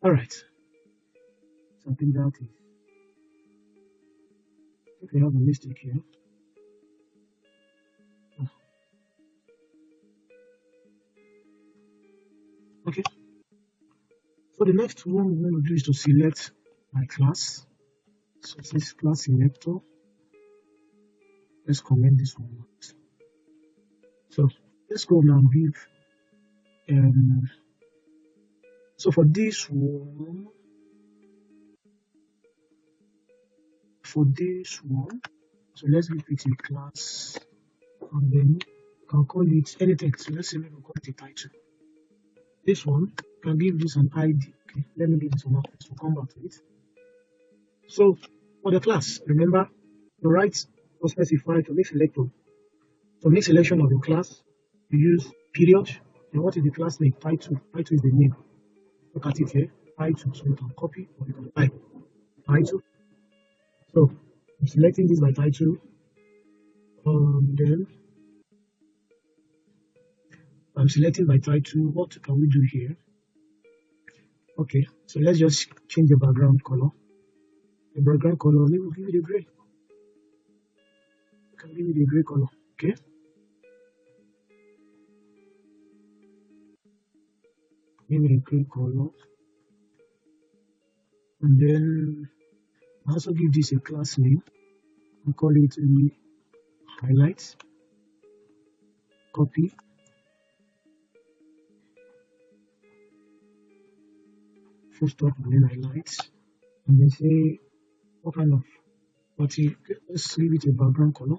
All right. So I think that is. I think we have a mistake here. Oh, okay. So the next one we want to do is to select my class. So this class selector. Let's comment this one out. So let's go now and give so for this one, so let's give it a class and then can call it anything. So let's say we call it a title. This one can give this an ID. Okay, let me give this one out to come back to it. So for the class, remember the right or specify to make selector. To make selection of the class, you use period. And what is the class name? Title. Title is the name. Look at it here. Title. So you can copy or you can type title. So I'm selecting this by title. Then I'm selecting by title. What can we do here? Okay, so let's just change the background color. The background color, we will give it a gray. We can give it a gray color. Okay. Give it a gray color. And then also give this a class name. We call it highlights. Copy. Full stop and then highlights. And then say what kind of party. Let's leave it a background color.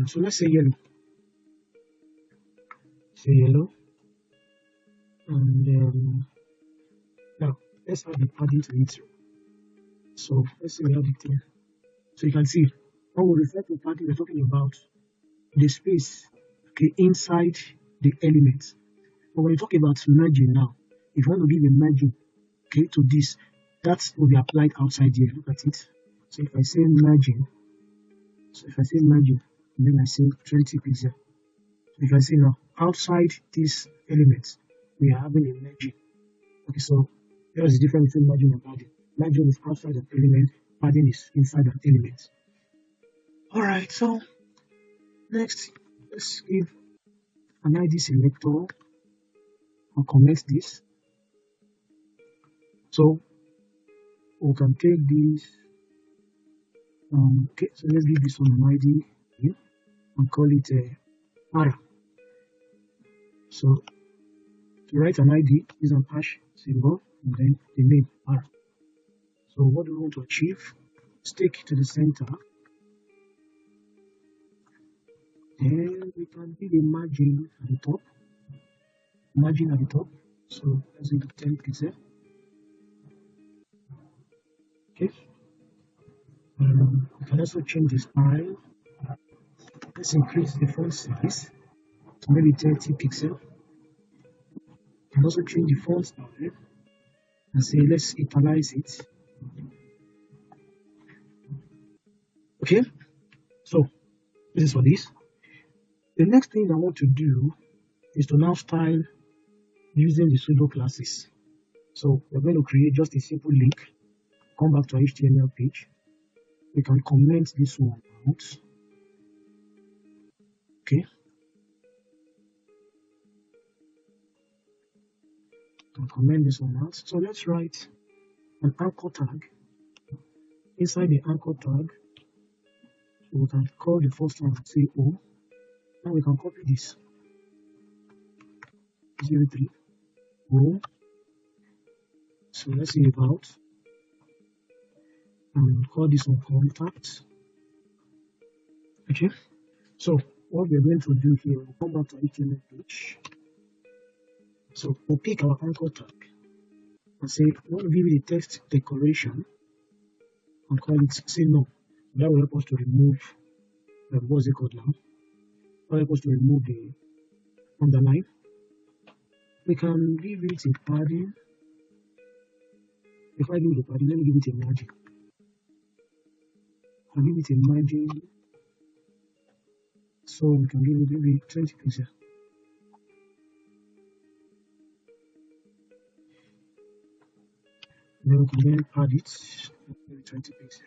So let's say yellow. Say yellow. And now let's add the padding to it. So let's say we add it here. So you can see when we refer to padding, we're talking about the space okay inside the element. But when you talk about merging now, if you want to give a merging okay to this, that will be applied outside here. Look at it. So if I say merging, and then I say 20 pixel. So you can see now outside this element, we are having a merging. Okay, so there is a difference between merging and padding. Merging is outside an element, padding is inside an element. Alright, so next let's give an ID selector and connect this. So we can take this. Okay, so let's give this one an ID here and call it ARA. So to write an ID is an hash symbol and then the name ARA. So what do we want to achieve? Stick to the center. And we can give a margin at the top. So let's do 10 pixel. Okay. We can also change the style. Let's increase the font size to maybe 30 pixel. We can also change the font style and say let's italize it. Okay. So this is for this. The next thing I want to do is to now style using the pseudo classes. So we're going to create just a simple link, come back to our HTML page. We can comment this one out. Okay. Can comment this one out. So let's write an anchor tag. Inside the anchor tag, we can call the first one and say O. Now we can copy this 03 O. So let's say about and call this one contact. Okay. So what we're going to do here, we'll come back to HTML page. So we'll pick our anchor tag and say we want to give it a text decoration and call it say no. That will help us to remove what's it called now? That will help us to remove the underline. We can give it a padding. If I give it a padding, let me give it a margin. I'll give it a margin. So we can give it maybe 20 pixel. then we can then add it, maybe 20 pixels.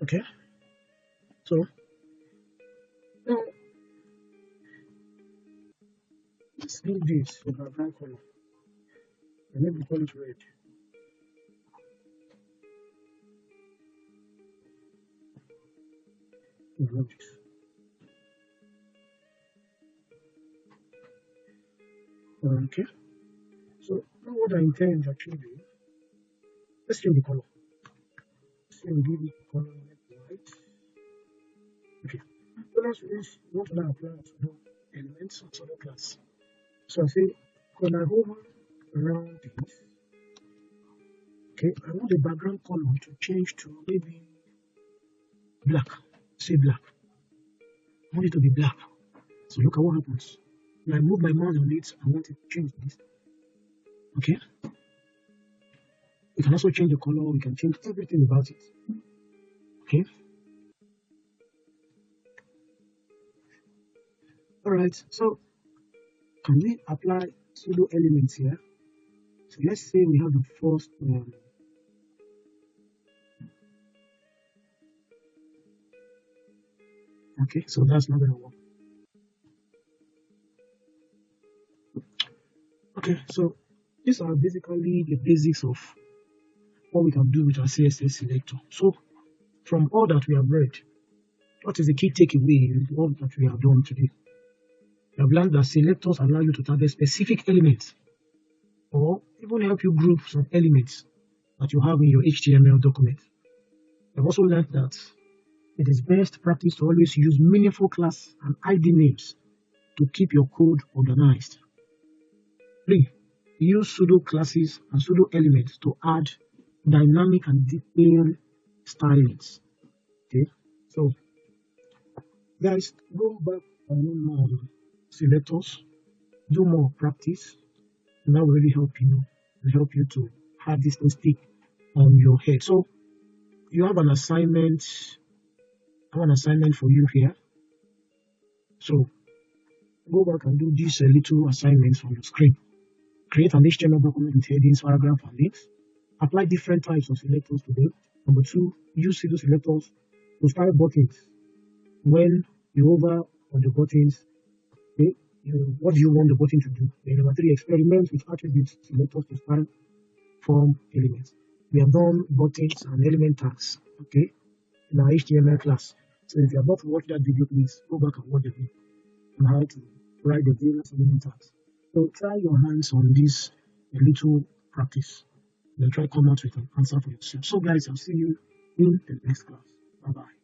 Okay, so now let's leave this for background color and let me call it red. This. Okay, so now what I intend to actually do, let's change the color. So we give it color white. Okay, so now we want to now apply to elements of other class. So I say when I hover around this, okay, I want the background color to change to maybe black. Say black. I want it to be black. So look at what happens. When I move my mouse on it, I want it to change this. Okay. We can also change the color, we can change everything about it. Okay. Alright, so can we apply pseudo elements here? So let's say we have the first one. Okay, so that's not gonna work. Okay, so these are basically the basics of what we can do with our CSS selector. So from all that we have read, what is the key takeaway in all that we have done today? We have learned that selectors allow you to target specific elements or even help you group some elements that you have in your HTML document. We have also learned that it is best practice to always use meaningful class and ID names to keep your code organized. 3. Use pseudo classes and pseudo elements to add dynamic and detailed stylings. Okay, so guys, go back and learn more on selectors, do more practice, and that will really help you to have this thing stick on your head. So you have an assignment. I have an assignment for you here. So go back and do these little assignments on your screen. Create an HTML document with headings, paragraph, and links. Apply different types of selectors to them. Number 2, use pseudo selectors to style buttons. When you hover on the buttons, okay, what do you want the button to do? Then number 3, experiment with attribute selectors to style form elements. We have done buttons and element tags, okay, in our HTML class. So if you have not watched that video, please go back and watch the video on how to write the various element tags. So try your hands on this a little practice. Then try to come out with an answer for yourself. So guys, I'll see you in the next class. Bye bye.